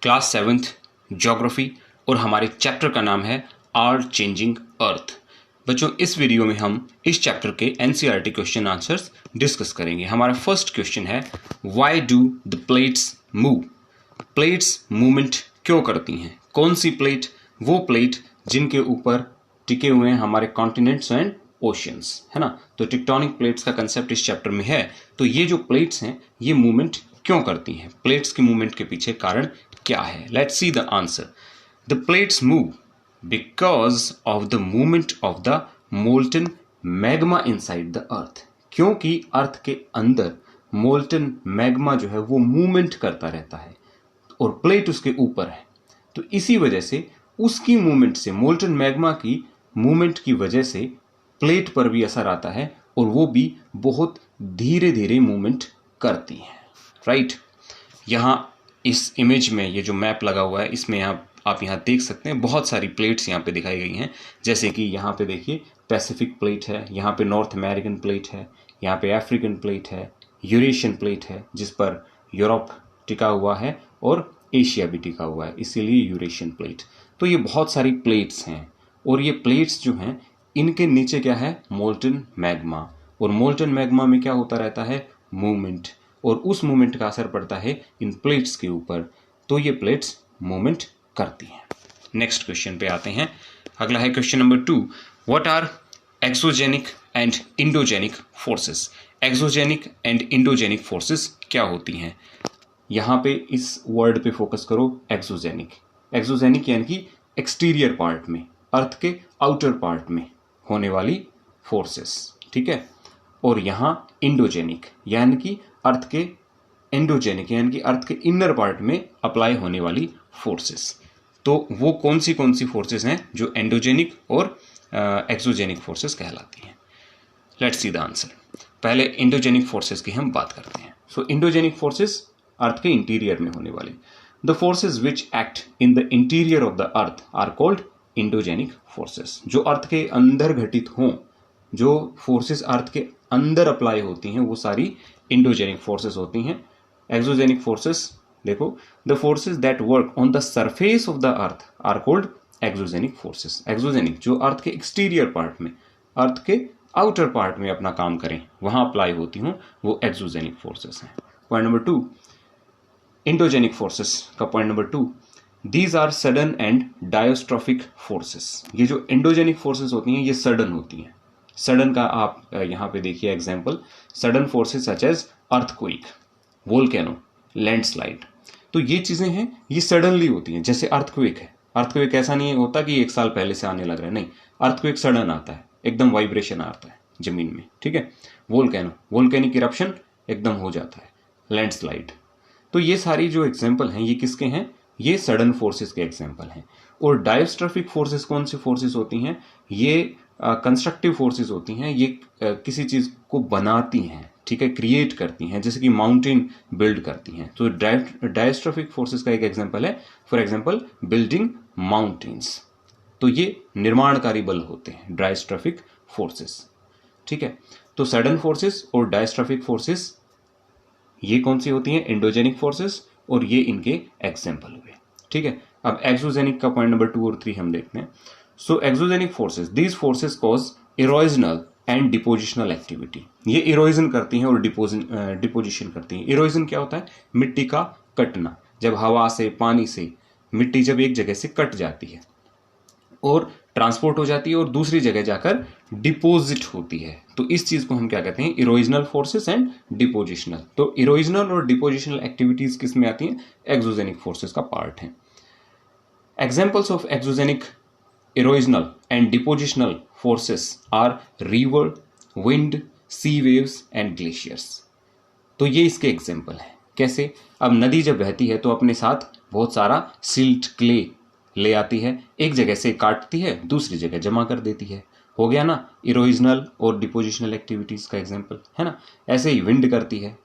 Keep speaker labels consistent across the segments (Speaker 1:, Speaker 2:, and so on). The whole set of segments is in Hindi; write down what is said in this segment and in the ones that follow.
Speaker 1: क्लास 7th ज्योग्राफी और हमारे चैप्टर का नाम है आर चेंजिंग अर्थ। बच्चों, इस वीडियो में हम इस चैप्टर के एनसीईआरटी क्वेश्चन आंसर्स डिस्कस करेंगे। हमारा फर्स्ट क्वेश्चन है, why do the plates move? Plates movement क्यों करती हैं? कौन सी प्लेट? वो प्लेट जिनके ऊपर टिके हुए हैं हमारे कॉन्टिनेंट्स एंड ओशियंस, है ना। तो टेक्टोनिक प्लेट्स का कंसेप्ट इस चैप्टर में है। तो ये जो प्लेट्स हैं ये मूवमेंट क्यों करती हैं? प्लेट्स की मूवमेंट के पीछे कारण क्या है? Let's see the answer. The plates move because of the movement of the molten magma inside the earth. क्योंकि अर्थ के अंदर मोल्टन मैग्मा जो है वो मूवमेंट करता रहता है और प्लेट उसके ऊपर है। तो इसी वजह से उसकी मूवमेंट से, मोल्टन मैग्मा की मूवमेंट की वजह से प्लेट पर भी असर आता है और वो भी बहुत धीरे धीरे मूवमेंट करती हैं, राइट। यहाँ इस इमेज में ये जो मैप लगा हुआ है इसमें आप यहाँ देख सकते हैं बहुत सारी प्लेट्स यहाँ पे दिखाई गई हैं। जैसे कि यहाँ पे देखिए पैसिफिक प्लेट है, यहाँ पे नॉर्थ अमेरिकन प्लेट है, यहाँ पे अफ्रीकन प्लेट है, यूरेशियन प्लेट है जिस पर यूरोप टिका हुआ है और एशिया भी टिका हुआ है, इसीलिए यूरेशियन प्लेट। तो ये बहुत सारी प्लेट्स हैं और ये प्लेट्स जो हैं इनके नीचे क्या है? Molten magma. और मोल्टन मैग्मा में क्या होता रहता है? मूवमेंट। और उस मूवमेंट का असर पड़ता है इन प्लेट्स के ऊपर, तो ये प्लेट्स मूवमेंट करती हैं। नेक्स्ट क्वेश्चन पे आते हैं। अगला है question number 2, what are exogenic and endogenic forces? Exogenic and endogenic forces क्या होती हैं? यहाँ पे इस वर्ड पे फोकस करो, एक्सोजेनिक। एक्सोजेनिक यानी कि एक्सटीरियर पार्ट में, अर्थ के आउटर पार्ट में होने वाली फोर्सेस, ठीक है। और यहाँ इंडोजेनिक यानी कि अर्थ के एंडोजेनिक यानी कि अर्थ के इनर पार्ट में अप्लाई होने वाली फोर्सेस। तो वो कौन सी फोर्सेस हैं जो एंडोजेनिक और एक्सोजेनिक फोर्सेस कहलाती हैं? Let's see the answer. पहले इंडोजेनिक फोर्सेस की हम बात करते हैं। सो इंडोजेनिक फोर्सेस अर्थ के इंटीरियर में होने वाली। The forces which act in the interior of the earth are called endogenic forces. जो अर्थ के अंदर घटित हों, जो फोर्सेस अर्थ के अंदर अप्लाई होती हैं वो सारी इंडोजेनिक फोर्सेस होती हैं। एक्सोजेनिक फोर्सेस देखो, the forces that work on the surface of the earth are called exogenic forces. Exogenic जो अर्थ के एक्सटीरियर पार्ट में, अर्थ के आउटर पार्ट में अपना काम करें, वहां अप्लाई होती हूं, वो एक्सोजेनिक फोर्सेस हैं। पॉइंट नंबर 2, इंडोजेनिक फोर्सेस का point number 2, these are sudden and diastrophic forces. ये जो इंडोजेनिक फोर्सेस होती हैं ये सडन होती हैं। सडन का आप यहाँ पे देखिए example, sudden forces such as earthquake, volcano, landslide. तो ये चीजें हैं, ये सडनली होती हैं। जैसे अर्थक्वेक है, अर्थक्वेक ऐसा नहीं होता कि 1 साल पहले से आने लग रहा है, नहीं, अर्थक्वेक सडन आता है, एकदम वाइब्रेशन आता है जमीन में, ठीक है। वोल्केनो, वोल्केनिक इरप्शन एकदम हो जाता है। लैंडस्लाइड। तो ये सारी जो एग्जाम्पल हैं ये किसके हैं? ये सडन फोर्सेस के एग्जाम्पल हैं। और डायोस्ट्रॉफिक फोर्सेस कौन सी फोर्सेस होती हैं? ये कंस्ट्रक्टिव फोर्सेस होती हैं। ये किसी चीज को बनाती हैं, ठीक है, क्रिएट करती हैं, जैसे कि माउंटेन बिल्ड करती हैं। तो डायोस्ट्रॉफिक फोर्सेस का एक एग्जांपल है, फॉर एग्जांपल बिल्डिंग माउंटेन्स। तो ये निर्माणकारी बल होते हैं डायोस्ट्रॉफिक फोर्सेस, ठीक है। तो सडन फोर्सेस और डायोस्ट्रॉफिक फोर्सेस ये कौन सी होती हैं? एंडोजेनिक फोर्सेस, और ये इनके एग्जाम्पल हुए, ठीक है। अब एक्सोजेनिक का पॉइंट नंबर 2 और 3 हम देखते हैं। So exogenic forces, these forces cause erosional and depositional activity. ये इरोजन करती हैं और डिपोजिशन करती हैं। इरोजन क्या होता है? मिट्टी का कटना। जब हवा से, पानी से मिट्टी जब एक जगह से कट जाती है और ट्रांसपोर्ट हो जाती है और दूसरी जगह जाकर डिपोजिट होती है, तो इस चीज को हम क्या कहते हैं? Erosional forces and depositional. तो इरोजनल और डिपोजिशनल एक्टिविटीज किस में आती हैं? एक्सोजेनिक फोर्सेस का पार्ट है। Examples of exogenic, erosional and depositional forces are river, wind, sea waves and glaciers। तो ये इसके एग्जाम्पल है। कैसे? अब नदी जब बहती है तो अपने साथ बहुत सारा सिल्ट, क्ले ले आती है, एक जगह से काटती है, दूसरी जगह जमा कर देती है। हो गया ना इरोजनल और डिपोजिशनल एक्टिविटीज का एग्जाम्पल, है ना। ऐसे ही विंड करती है,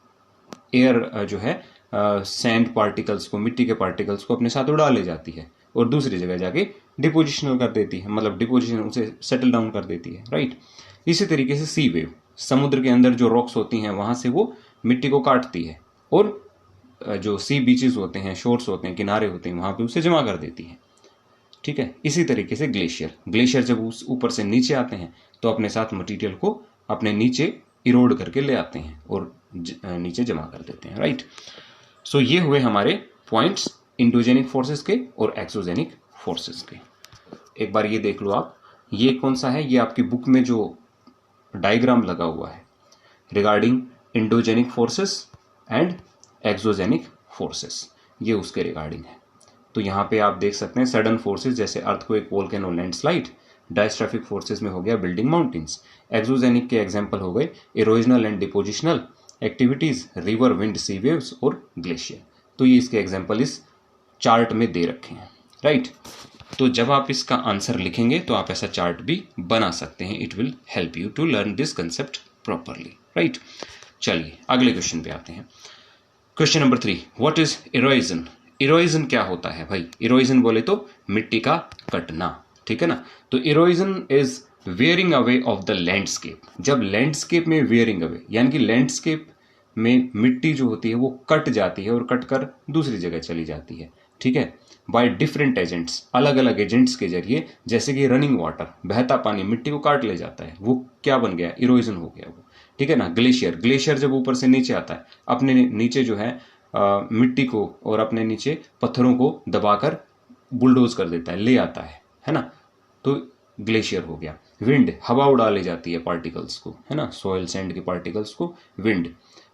Speaker 1: एयर जो है सैंड पार्टिकल्स को, मिट्टी के पार्टिकल्स को अपने साथ उड़ा ले जाती है और दूसरी जगह जाके डिपोजिशनल कर देती है, मतलब डिपोजिशन उसे सेटल डाउन कर देती है, राइट। इसी तरीके से सी वेव, समुद्र के अंदर जो रॉक्स होती हैं वहां से वो मिट्टी को काटती है और जो सी बीचेस होते हैं, शोर्स होते हैं, किनारे होते हैं, वहाँ पे उसे जमा कर देती है। ठीक है, इसी तरीके से ग्लेशियर जब उस ऊपर से नीचे आते हैं तो अपने साथ मटेरियल को अपने नीचे इरोड करके ले आते हैं और नीचे जमा कर देते हैं। राइट, सो ये हुए हमारे पॉइंट्स इंडोजेनिक फोर्सेस के और एक्सोजेनिक फोर्सेस के। एक बार ये देख लो आप, ये कौन सा है, ये आपकी बुक में जो डायग्राम लगा हुआ है regarding endogenic forces and exogenic forces, ये उसके रिगार्डिंग है। तो यहाँ पे आप देख सकते हैं सडन फोर्सेस जैसे earthquake, volcano, landslide. Diastrophic forces में हो गया बिल्डिंग माउंटेन्स। एक्सोजेनिक के एग्जांपल हो गए erosional and depositional activities, river, wind, sea waves और ग्लेशियर। तो ये इसके एग्जांपल इस चार्ट में दे रखे हैं। राइट, तो जब आप इसका आंसर लिखेंगे तो आप ऐसा चार्ट भी बना सकते हैं। It will help you to learn this concept properly. Right, चलिए अगले क्वेश्चन पे आते हैं। Question number 3, what is erosion? Erosion क्या होता है भाई? इरोजन बोले तो मिट्टी का कटना, ठीक है ना। तो erosion is wearing away of the landscape. जब लैंडस्केप में वेयरिंग अवे यानी कि लैंडस्केप में मिट्टी जो होती है वो कट जाती है और कट कर दूसरी जगह चली जाती है, ठीक है, बाय डिफरेंट एजेंट्स, अलग अलग एजेंट्स के जरिए। जैसे कि रनिंग वाटर, बहता पानी मिट्टी को काट ले जाता है, वो क्या बन गया? इरोजन हो गया वो, ठीक है ना। ग्लेशियर जब ऊपर से नीचे आता है, अपने नीचे जो है मिट्टी को और अपने नीचे पत्थरों को दबाकर बुलडोज कर देता है, ले आता है ना, तो ग्लेशियर हो गया। विंड, हवा उड़ा ले जाती है पार्टिकल्स को, है ना, सॉइल सैंड के पार्टिकल्स को, विंड।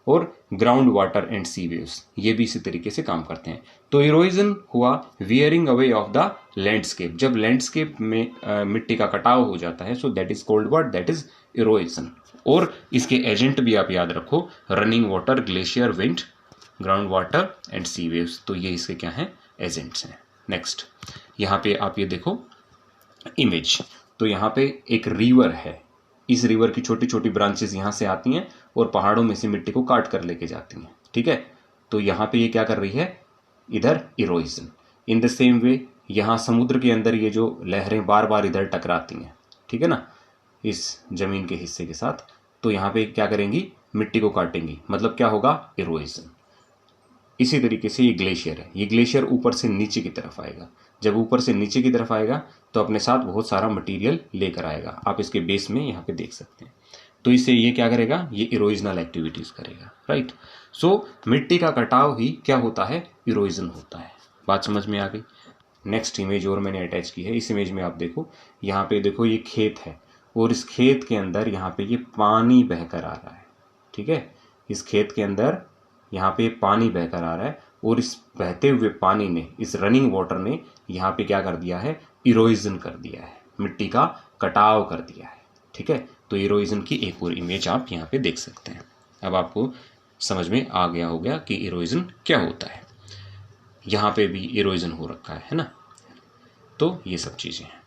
Speaker 1: और ground water and sea waves, ये भी इसी तरीके से काम करते हैं। तो इरोजन हुआ wearing away of the landscape. जब लैंडस्केप में मिट्टी का कटाव हो जाता है, so that is called what? That is erosion. और इसके एजेंट भी आप याद रखो, running water, glacier, wind, ground water and sea waves. तो ये इसके क्या हैं? एजेंट्स हैं। नेक्स्ट, यहाँ पे आप ये देखो इमेज। तो यहाँ पे एक रिवर है, इस रिवर की छोटी छोटी ब्रांचेस यहाँ से आती हैं और पहाड़ों में से मिट्टी को काट कर लेके जाती हैं, ठीक है। तो यहाँ पे ये क्या कर रही है? इधर erosion. In the same way यहाँ समुद्र के अंदर ये जो लहरें बार बार इधर टकराती हैं, ठीक है ना, इस जमीन के हिस्से के साथ, तो यहाँ पे क्या करेंगी? मिट्टी को काटेंगी, मतलब क्या होगा? इरोजन। इसी तरीके से ये ग्लेशियर है, ये ग्लेशियर ऊपर से नीचे की तरफ आएगा। जब ऊपर से नीचे की तरफ आएगा तो अपने साथ बहुत सारा मटेरियल लेकर आएगा। आप इसके बेस में यहाँ पे देख सकते हैं। तो इससे ये क्या करेगा? ये इरोजनल एक्टिविटीज करेगा। राइट, सो मिट्टी का कटाव ही क्या होता है? इरोजन होता है। बात समझ में आ गई? नेक्स्ट इमेज और मैंने अटैच की है। इस इमेज में आप देखो, यहाँ पे देखो ये खेत है और इस खेत के अंदर यहाँ पे ये पानी बहकर आ रहा है, ठीक है। इस खेत के अंदर यहाँ पे पानी बहकर आ रहा है और इस बहते हुए पानी ने, इस रनिंग वाटर ने यहाँ पे क्या कर दिया है? इरोजन कर दिया है, मिट्टी का कटाव कर दिया है, ठीक है। तो इरोजन की एक और इमेज आप यहाँ पे देख सकते हैं। अब आपको समझ में आ गया होगा कि इरोजन क्या होता है। यहाँ पे भी इरोजन हो रखा है ना। तो ये सब चीजें हैं।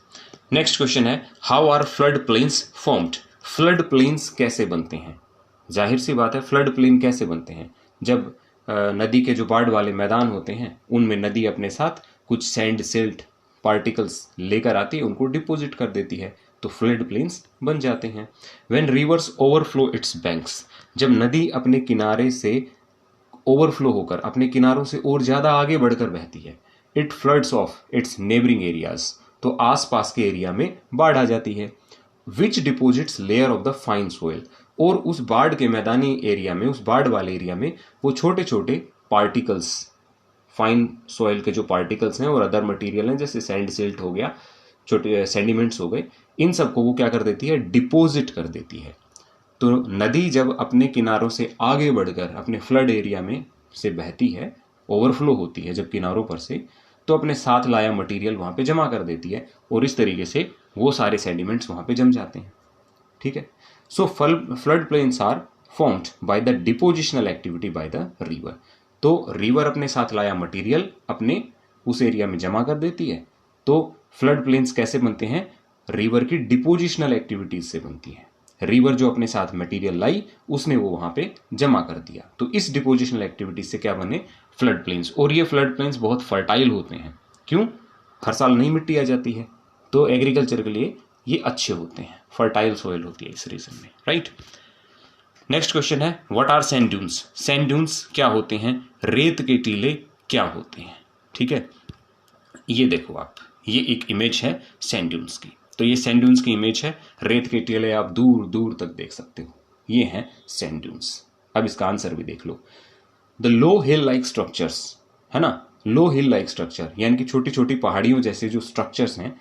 Speaker 1: नेक्स्ट क्वेश्चन है, how are flood plains formed? Flood plains कैसे बनते हैं? जाहिर सी बात है, फ्लड प्लेन कैसे बनते हैं? जब नदी के जो बाढ़ वाले मैदान होते हैं उनमें नदी अपने साथ कुछ सैंड, सिल्ट पार्टिकल्स लेकर आती है, उनको डिपॉजिट कर देती है, तो फ्लड प्लेन्स बन जाते हैं। When reverse overflow it's banks, जब नदी अपने किनारे से ओवरफ्लो होकर अपने किनारों से और ज़्यादा आगे बढ़कर बहती है, it floods off its neighbouring areas, तो आसपास के एरिया में बाढ़ आ जाती है। Which deposits layer of the fine soil, और उस बाढ़ के मैदानी एरिया में, उस बाढ़ वाले एरिया में वो छोटे छोटे पार्टिकल्स, फाइन सॉइल के जो पार्टिकल्स हैं और अदर मटेरियल हैं, जैसे सैंड, सिल्ट हो गया, छोटे सेडिमेंट्स हो गए, इन सबको वो क्या कर देती है? डिपोजिट कर देती है। तो नदी जब अपने किनारों से आगे बढ़कर अपने फ्लड एरिया में से बहती है, ओवरफ्लो होती है जब किनारों पर से, तो अपने साथ लाया मटेरियल वहाँ पे जमा कर देती है और इस तरीके से वो सारे सेडिमेंट्स वहाँ पे जम जाते हैं, ठीक है। So flood plains are formed by the depositional activity by the river. तो रिवर अपने साथ लाया मटेरियल अपने उस एरिया में जमा कर देती है। तो फ्लड प्लेन्स कैसे बनते हैं? रिवर की डिपोजिशनल एक्टिविटीज से बनती है। रिवर जो अपने साथ मटेरियल लाई, उसने वो वहां पे जमा कर दिया, तो इस डिपोजिशनल एक्टिविटीज से क्या बने? Flood plains. और ये फ्लड प्लेन्स बहुत फर्टाइल होते हैं। क्यों? हर साल नई मिट्टी आ जाती है, तो एग्रीकल्चर के लिए ये अच्छे होते हैं, फर्टाइल सोइल होती है इस रीजन में। राइट, नेक्स्ट क्वेश्चन है, what are sand dunes? Sand dunes क्या होते हैं? रेत के टीले क्या होते हैं। ठीक है, ये देखो आप, ये एक इमेज है सैंड ड्यून्स की। तो ये सैंड ड्यून्स की इमेज है, रेत के टीले आप दूर दूर तक देख सकते हो, ये हैं सैंड ड्यून्स। अब इसका आंसर भी देख लो, the low hill like structures, है ना, लो हिल लाइक स्ट्रक्चर यानी कि छोटी छोटी पहाड़ियों जैसे जो स्ट्रक्चर्स हैं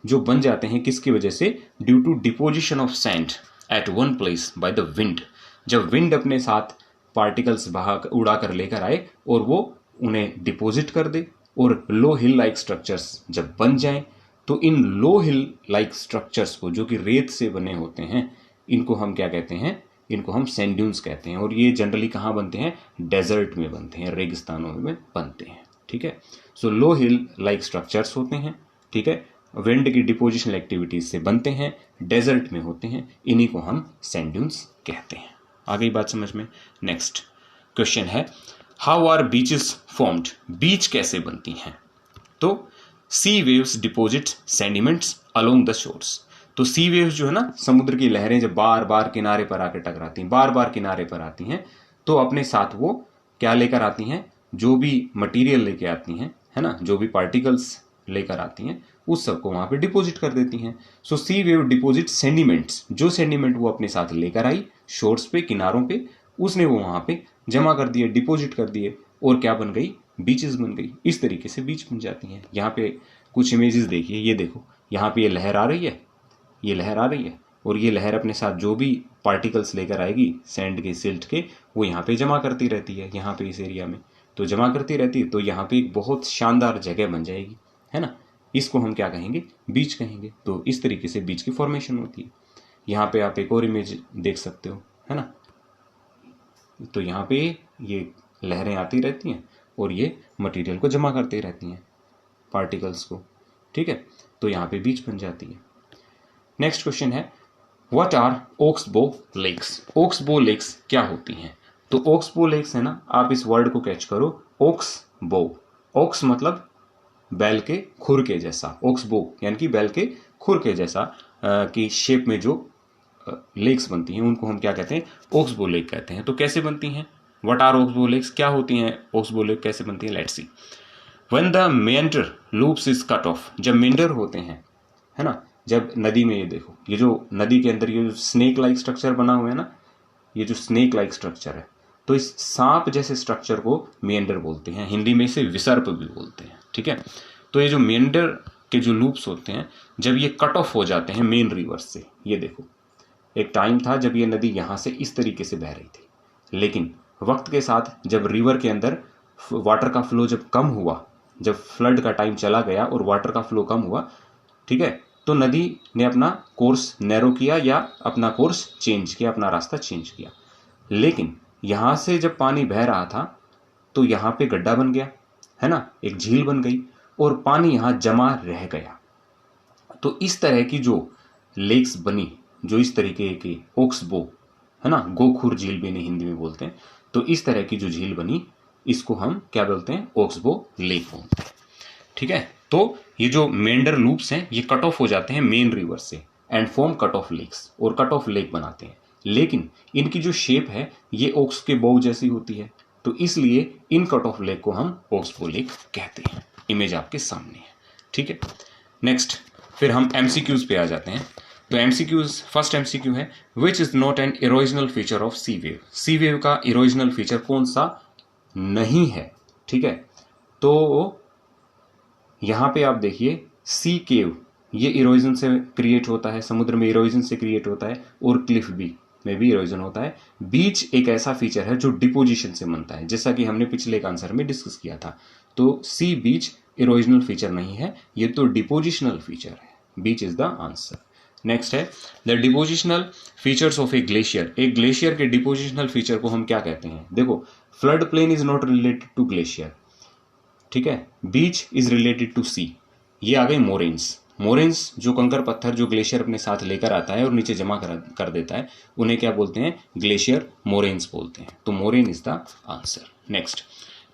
Speaker 1: जो बन जाते हैं, किसकी वजह से, due to deposition of sand at one place by the wind. जब विंड अपने साथ पार्टिकल्स उड़ा कर लेकर आए और वो उन्हें डिपोजिट कर दे, और लो हिल लाइक स्ट्रक्चर्स जब बन जाएं, तो इन लो हिल लाइक स्ट्रक्चर्स को, जो कि रेत से बने होते हैं, इनको हम क्या कहते हैं, इनको हम सैंड ड्यून्स कहते हैं। और ये जनरली कहाँ बनते हैं, डेजर्ट में बनते हैं, रेगिस्तानों में बनते हैं। ठीक है, सो लो हिल लाइक स्ट्रक्चर्स होते हैं, ठीक है, विंड की डिपोजिशनल एक्टिविटीज से बनते हैं, डेजर्ट में होते हैं, इन्हीं को हम सैंड ड्यून्स कहते हैं। आ गई बात समझ में। नेक्स्ट क्वेश्चन है, how are beaches formed, beach कैसे बनती हैं। तो sea waves deposit sediments along the shores. तो सी वेव्स जो है ना, समुद्र की लहरें जब बार बार किनारे पर आकर टकराती हैं, बार बार किनारे पर आती हैं, तो अपने साथ वो क्या लेकर आती हैं, जो भी मटेरियल लेके आती हैं, है ना, जो भी पार्टिकल्स लेकर आती हैं, उस सबको वहां पे डिपॉजिट कर देती हैं। सो सी वेव डिपॉजिट सेडिमेंट्स, जो सेडिमेंट वो अपने साथ लेकर आई शोर्स पे, किनारों पे, उसने वो वहां पे जमा कर दिए, डिपॉजिट कर दिए, और क्या बन गई, बीचेस बन गई। इस तरीके से बीच बन जाती हैं। यहाँ पे कुछ इमेजेस देखिए, ये देखो, यहाँ पे ये लहर आ रही है, ये लहर आ रही है, और ये लहर अपने साथ जो भी पार्टिकल्स लेकर आएगी सैंड के, सिल्ट के, वो यहाँ पे जमा करती रहती है, यहाँ पे इस एरिया में तो जमा करती रहती है, तो यहाँ पे एक बहुत शानदार जगह बन जाएगी, है ना, इसको हम क्या कहेंगे, बीच कहेंगे। तो इस तरीके से बीच की फॉर्मेशन होती है। यहाँ पे आप एक और इमेज देख सकते हो, है ना, तो यहाँ पे ये लहरें आती रहती हैं और ये मटेरियल को जमा करती रहती हैं, पार्टिकल्स को। ठीक है, तो यहाँ पे बीच बन जाती है। नेक्स्ट क्वेश्चन है, व्हाट आर ओक्सबो लेक्स। ओक्सबो लेक्स क्या होती हैं। तो ओक्सबो लेक्स है ना, आप इस वर्ड को कैच करो, ओक्सबो, ओक्स मतलब बैल के खुर के जैसा, ओक्सबो यानी कि बैल के खुर के जैसा की शेप में जो लेक्स बनती हैं, उनको हम क्या कहते हैं, ओक्सबो लेक कहते हैं। तो कैसे बनती हैं, व्हाट आर ओक्सबो लेक्स, क्या होती हैं ओक्सबो लेक, कैसे बनती हैं, let's see. When the meander loops is cut off, जब मेंडर होते हैं, है ना, जब नदी में, ये देखो, ये जो नदी के अंदर ये जो स्नेक लाइक स्ट्रक्चर बना हुआ है ना, ये जो स्नेक लाइक स्ट्रक्चर है, तो इस सांप जैसे स्ट्रक्चर को मेंडर बोलते हैं, हिंदी में इसे विसर्प भी बोलते हैं। ठीक है, तो ये जो मेंडर के जो लूप्स होते हैं, जब ये कट ऑफ हो जाते हैं मेन रिवर से, ये देखो, एक टाइम था जब ये नदी यहाँ से इस तरीके से बह रही थी, लेकिन वक्त के साथ जब रिवर के अंदर वाटर का फ्लो जब कम हुआ, जब फ्लड का टाइम चला गया और वाटर का फ्लो कम हुआ, ठीक है, तो नदी ने अपना कोर्स नैरो किया या अपना कोर्स चेंज किया, अपना रास्ता चेंज किया। लेकिन यहाँ से जब पानी बह रहा था तो यहाँ पे गड्ढा बन गया, है ना, एक झील बन गई, और पानी यहाँ जमा रह गया। तो इस तरह की जो लेक्स बनी, जो इस तरीके की ओक्सबो, है ना, गोखुर झील भी हिंदी में बोलते हैं, तो इस तरह की जो झील बनी, इसको हम क्या बोलते हैं, ओक्सबो लेक बोलते हैं। ठीक है, तो ये जो मेंडर लूप्स हैं, ये कट ऑफ हो जाते हैं मेन रिवर से and form cut off lakes, और कट ऑफ लेक बनाते हैं। लेकिन इनकी जो शेप है ये ओक्स के बो जैसी होती है, तो इसलिए इन कट ऑफ लेक को हम ओक्सबो लेक कहते हैं। इमेज आपके सामने है। ठीक है, नेक्स्ट फिर हम एमसीक्यूज पे आ जाते हैं। तो एमसीक्यूज, फर्स्ट एमसीक्यू है, which is not an erosional feature of sea wave. Sea wave का इरोजनल फीचर कौन सा नहीं है। ठीक है, तो यहां पे आप देखिए, सी केव, ये इरोजन से क्रिएट होता है, समुद्र में इरोजन से क्रिएट होता है, और क्लिफ बी में भी इरोजन होता है। बीच एक ऐसा फीचर है जो डिपोजिशन से बनता है, जैसा कि हमने पिछले एक आंसर में डिस्कस किया था। तो सी बीच इरोजनल फीचर नहीं है, ये तो डिपोजिशनल फीचर है। Beach is the answer. Next है, the depositional features of a glacier. एक ग्लेशियर के डिपोजिशनल फीचर को हम क्या कहते हैं। देखो, flood plain is not related to glacier, ठीक है, beach is related to sea. ये आ गई मोरेन्स। मोरेन्स जो कंकर पत्थर जो ग्लेशियर अपने साथ लेकर आता है और नीचे जमा कर देता है, उन्हें क्या बोलते हैं, ग्लेशियर मोरेन्स बोलते हैं। तो moraine is the answer. Next,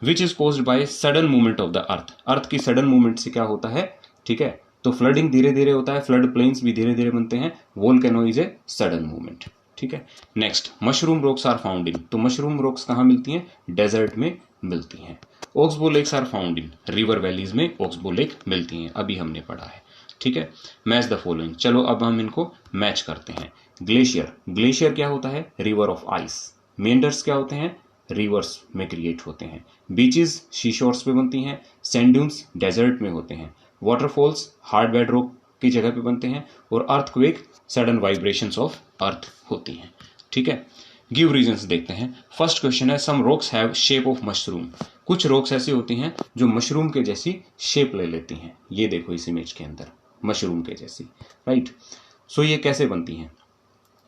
Speaker 1: which is caused by sudden movement of the earth. Earth की सडन मूवमेंट से क्या होता है, ठीक है, तो फ्लडिंग धीरे धीरे होता है, फ्लड प्लेन्स भी धीरे धीरे बनते हैं, volcano is a sudden movement. ठीक है, next, mushroom rocks are found in. तो मशरूम रॉक्स कहाँ मिलती हैं, डेजर्ट में मिलती हैं। Oxbow lakes are found in, river valleys में ऑक्सबो लेक मिलती हैं, अभी हमने पढ़ा है। ठीक है, मैच द फॉलोइंग। चलो अब हम इनको मैच करते हैं। ग्लेशियर, ग्लेशियर क्या होता है? River of ice. मेंडर्स क्या होते हैं? रिवर्स में क्रिएट होते हैं। बीचेस शीशोर्स पे बनती हैं। सैंड ड्यून्स डेजर्ट में होते हैं। वाटरफॉल्स हार्ड बेड रॉक की जगह पे बनते हैं। और earthquake sudden vibrations of earth होती हैं। ठीक है, गिव रीजंस देखते हैं। फर्स्ट क्वेश्चन है some rocks have shape of mushroom. कुछ रॉक्स ऐसी होती हैं जो मशरूम के जैसी शेप ले लेती हैं। ये देखो इस इमेज के अंदर मशरूम के जैसी, राइट। सो ये कैसे बनती हैं?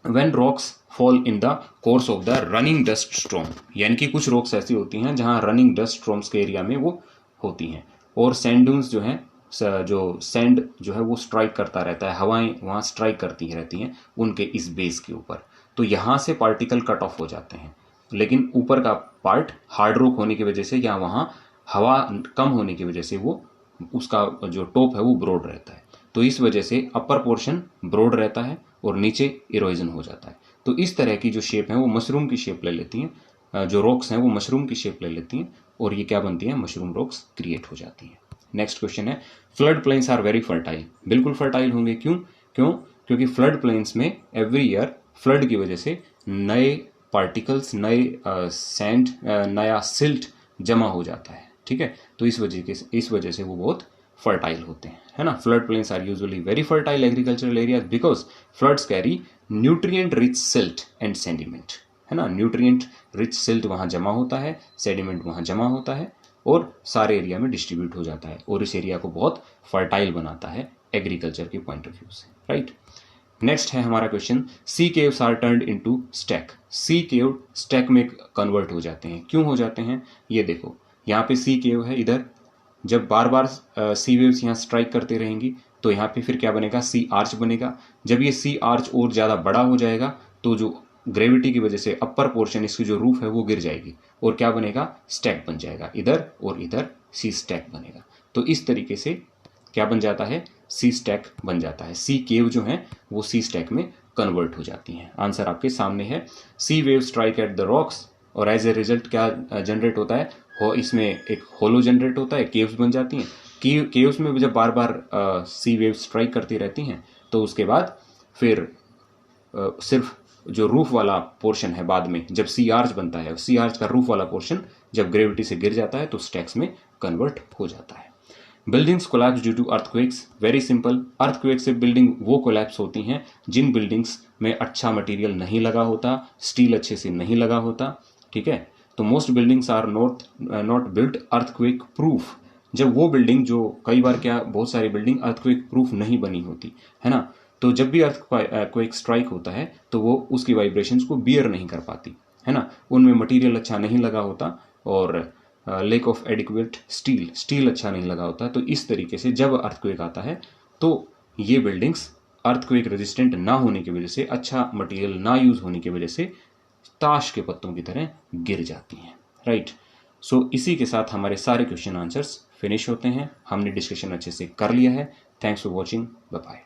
Speaker 1: When rocks fall in the course of the running dust storm, यानी कि कुछ रॉक्स ऐसी होती हैं जहां रनिंग डस्ट स्टॉर्म्स के एरिया में वो होती हैं। और सैंड ड्यून्स जो हैं, जो सैंड जो है वो स्ट्राइक करता रहता है, हवाएं वहां स्ट्राइक करती रहती हैं उनके इस बेस के ऊपर। तो यहाँ से पार्टिकल कट ऑफ हो जाते हैं, लेकिन ऊपर का पार्ट हार्ड रॉक होने की वजह से या वहाँ हवा कम होने की वजह से वो उसका जो टॉप है वो ब्रॉड रहता है। तो इस वजह से अपर पोर्शन ब्रॉड रहता है और नीचे इरोजन हो जाता है। तो इस तरह की जो शेप है वो मशरूम की शेप ले लेती हैं, जो रॉक्स हैं वो मशरूम की शेप ले लेती हैं और ये क्या बनती हैं? मशरूम रॉक्स क्रिएट हो जाती हैं। नेक्स्ट क्वेश्चन है flood plains are very fertile. बिल्कुल फर्टाइल होंगे, क्योंकि फ्लड प्लेन्स में एवरी ईयर फ्लड की वजह से नए पार्टिकल्स, नए सैंड, नया सिल्ट जमा हो जाता है। ठीक है, तो इस वजह से वो बहुत फर्टाइल होते हैं, है ना। Flood plains are usually very fertile agricultural areas because floods carry nutrient rich silt and sediment, है ना। न्यूट्रिएंट रिच सिल्ट वहाँ जमा होता है, सेडिमेंट वहाँ जमा होता है और सारे एरिया में डिस्ट्रीब्यूट हो जाता है और इस एरिया को बहुत फर्टाइल बनाता है एग्रीकल्चर के पॉइंट ऑफ व्यू से, राइट। नेक्स्ट है हमारा question sea caves are turned into stack. Sea cave stack में कन्वर्ट हो जाते हैं। क्यों हो जाते हैं? ये देखो यहाँ पे सी केव है, इधर जब बार बार सी वेव्स यहाँ स्ट्राइक करते रहेंगी तो यहाँ पे फिर क्या बनेगा? सी आर्च बनेगा। जब ये सी आर्च और ज़्यादा बड़ा हो जाएगा तो जो ग्रेविटी की वजह से अपर पोर्शन, इसकी जो रूफ है वो गिर जाएगी और क्या बनेगा? स्टैक बन जाएगा। इधर और इधर सी स्टैक बनेगा। तो इस तरीके से क्या बन जाता है? सी स्टैक बन जाता है। सी केव जो है वो सी स्टैक में कन्वर्ट हो जाती हैं। आंसर आपके सामने है। Sea wave strike at the rocks और एज ए रिजल्ट क्या जनरेट होता है? इसमें एक होलो जनरेट होता है, केव्स बन जाती हैं। केव्स में जब बार बार सी वेव स्ट्राइक करती रहती हैं तो उसके बाद फिर सिर्फ जो रूफ वाला पोर्शन है बाद में जब सी आर्च बनता है, सी आर्च का रूफ वाला पोर्शन जब ग्रेविटी से गिर जाता है तो स्टैक्स में कन्वर्ट हो जाता है। Buildings collapse due to earthquakes. Very simple, earthquake से बिल्डिंग वो कोलैप्स होती हैं जिन बिल्डिंग्स में अच्छा मटेरियल नहीं लगा होता, स्टील अच्छे से नहीं लगा होता। ठीक है, तो most buildings are not built earthquake proof. जब वो बिल्डिंग जो कई बार क्या बहुत सारी बिल्डिंग अर्थक्वेक प्रूफ नहीं बनी होती, है ना, तो जब भी अर्थक्वेक स्ट्राइक होता है तो वो उसकी वाइब्रेशंस को बियर नहीं कर पाती, है ना। उनमें मटेरियल अच्छा नहीं लगा होता और लेक ऑफ एडिक्वेट स्टील अच्छा नहीं लगा होता। तो इस तरीके से जब अर्थक्वेक आता है तो ये बिल्डिंग्स अर्थक्वेक रेजिस्टेंट ना होने की वजह से, अच्छा मटेरियल ना यूज होने की वजह से ताश के पत्तों की तरह गिर जाती हैं, राइट। सो इसी के साथ हमारे सारे क्वेश्चन आंसर्स फिनिश होते हैं। हमने डिस्कशन अच्छे से कर लिया है। Thanks for watching, bye bye.